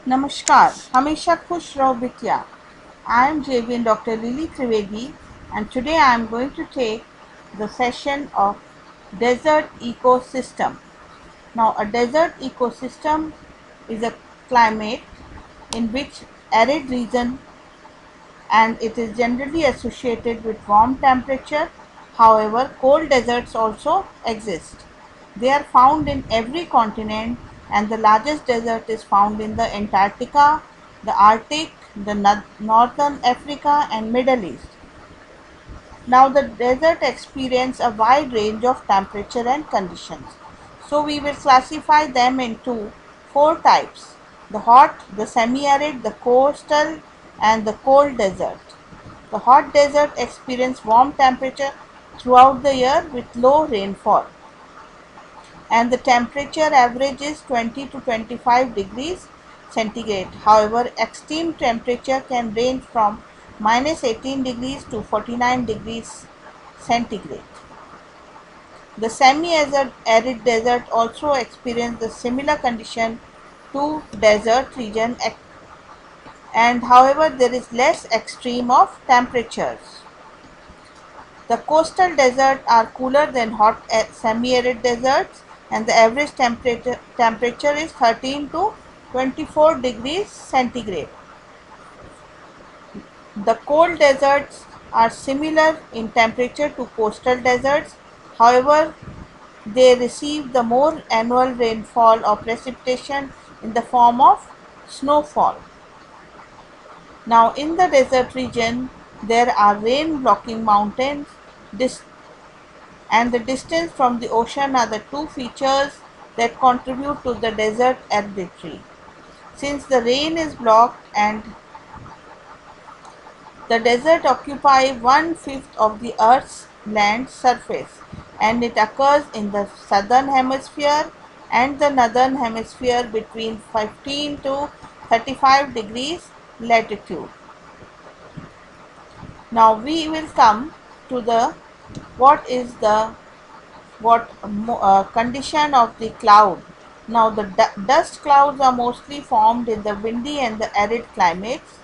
नमस्कार, हमेशा खुश रहो बिटिया. I am Jv'n Dr. Lily Trivedi, and today I am going to take the session of desert ecosystem. Now, a desert ecosystem is a climate in which arid region, and it is generally associated with warm temperature. However, cold deserts also exist. They are found in every continent, and the largest desert is found in the Antarctica, the Arctic, the Northern Africa, and Middle East. Now, the desert experience a wide range of temperature and conditions. So, we will classify them into four types: the hot, the semi-arid, the coastal, and the cold desert. The hot desert experience warm temperature throughout the year with low rainfall, and the temperature average is 20 to 25 degrees centigrade. However, extreme temperature can range from minus 18 degrees to 49 degrees centigrade. The semi-arid desert also experience the similar condition to desert region, and however there is less extreme of temperatures. The coastal deserts are cooler than hot semi-arid deserts, and the average temperature is 13 to 24 degrees centigrade. The cold deserts are similar in temperature to coastal deserts. However, they receive the more annual rainfall or precipitation in the form of snowfall. Now, in the desert region, there are rain blocking mountains, and the distance from the ocean are the two features that contribute to the desert aridity. Since the rain is blocked and the desert occupies one-fifth of the Earth's land surface, and it occurs in the southern hemisphere and the northern hemisphere between 15 to 35 degrees latitude. Now we will come to the what is the condition of the cloud. Now the dust clouds are mostly formed in the windy and the arid climates,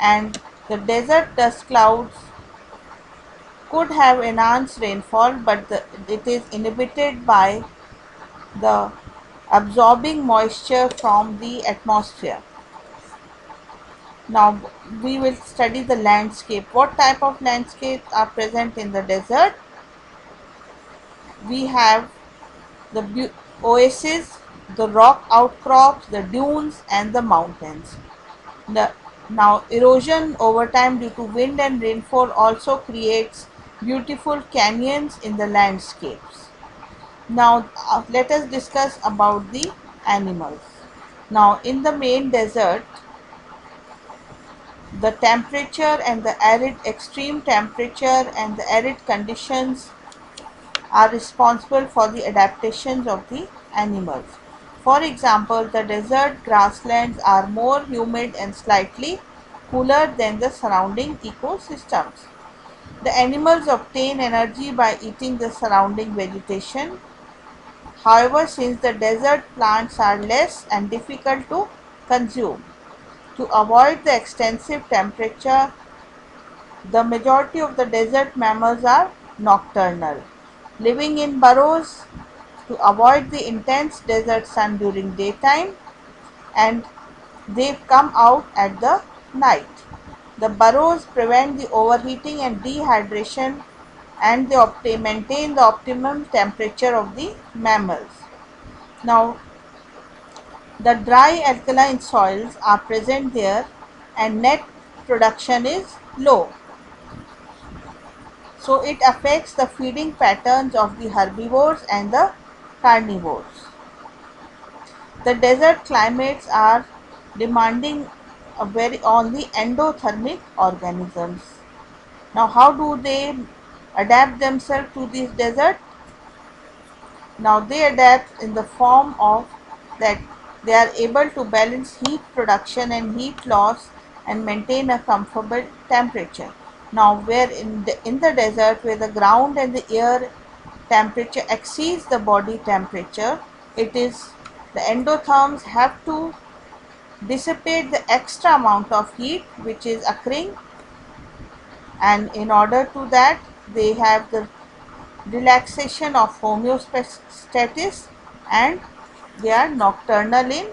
and the desert dust clouds could have enhanced rainfall, but it is inhibited by the absorbing moisture from the atmosphere. Now we will study the landscape. What type of landscapes are present in the desert? We have the oases, the rock outcrops, the dunes, and the mountains. Now, erosion over time due to wind and rainfall also creates beautiful canyons in the landscapes. Now, let us discuss about the animals. Now, in the main desert, the temperature and the arid extreme temperature and the arid conditions are responsible for the adaptations of the animals. For example, the desert grasslands are more humid and slightly cooler than the surrounding ecosystems. The animals obtain energy by eating the surrounding vegetation. However, since the desert plants are less and difficult to consume, to avoid the extensive temperature, the majority of the desert mammals are nocturnal, living in burrows to avoid the intense desert sun during daytime, and they come out at the night. The burrows prevent the overheating and dehydration, and they maintain the optimum temperature of the mammals. Now, the dry alkaline soils are present there, and net production is low. So it affects the feeding patterns of the herbivores and the carnivores. The desert climates are demanding on the endothermic organisms. Now, how do they adapt themselves to this desert? Now, they adapt in the form of that they are able to balance heat production and heat loss and maintain a comfortable temperature. Now, where in the desert, where the ground and the air temperature exceeds the body temperature, it is the endotherms have to dissipate the extra amount of heat which is occurring, and in order to that they have the relaxation of homeostasis, and they are nocturnal in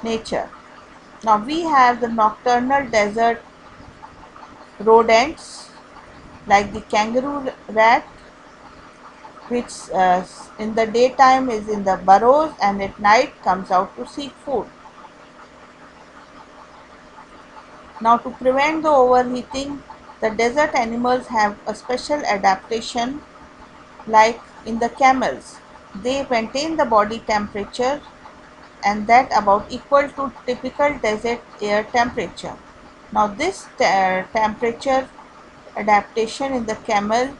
nature. Now we have the nocturnal desert rodents like the kangaroo rat, which in the daytime is in the burrows and at night comes out to seek food. Now to prevent the overheating, the desert animals have a special adaptation. Like in the camels, they maintain the body temperature and that about equal to typical desert air temperature. Now this temperature adaptation in the camel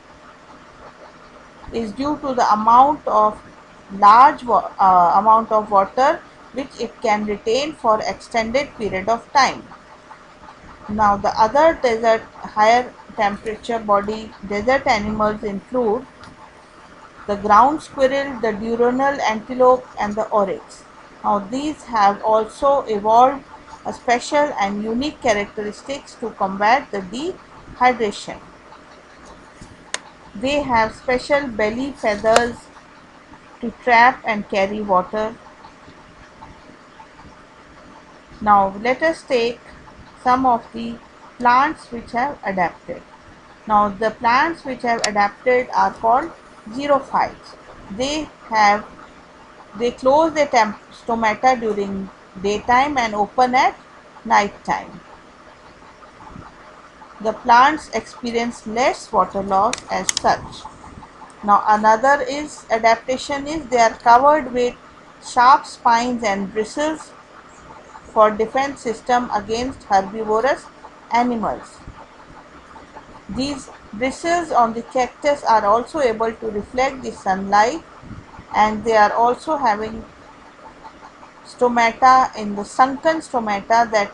is due to the large amount of water which it can retain for extended period of time. Now the other desert higher temperature body desert animals include the ground squirrel, the diurnal antelope, and the oryx. Now these have also evolved a special and unique characteristics to combat the dehydration. They have special belly feathers to trap and carry water. Now let us take some of the plants which have adapted. Now the plants which have adapted are called xerophytes. They close their stomata during daytime and open at night time. The plants experience less water loss as such. Now another adaptation is they are covered with sharp spines and bristles for defense system against herbivorous animals. These bristles on the cactus are also able to reflect the sunlight, and they are also having stomata in the sunken stomata that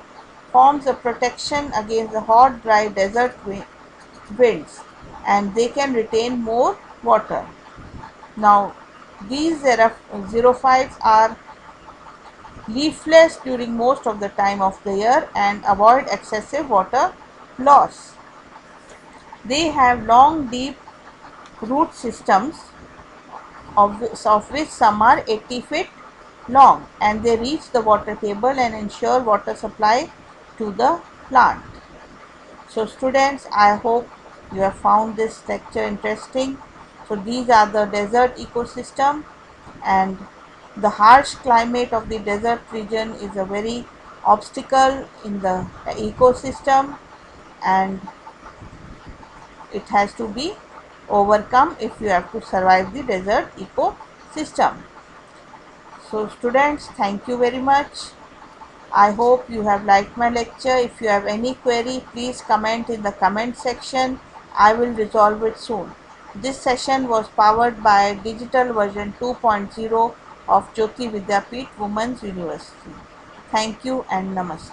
forms a protection against the hot dry desert winds, and they can retain more water. Now these xerophytes are leafless during most of the time of the year and avoid excessive water loss. They have long deep root systems of which some are 80 feet long, and they reach the water table and ensure water supply to the plant. So students, I hope you have found this lecture interesting. So these are the desert ecosystem, and the harsh climate of the desert region is a very obstacle in the ecosystem, and it has to be overcome if you have to survive the desert ecosystem. So students, thank you very much. I hope you have liked my lecture. If you have any query, please comment in the comment section. I will resolve it soon. This session was powered by digital version 2.0 of JAYOTI Vidyapeeth Women's University. Thank you and Namaste.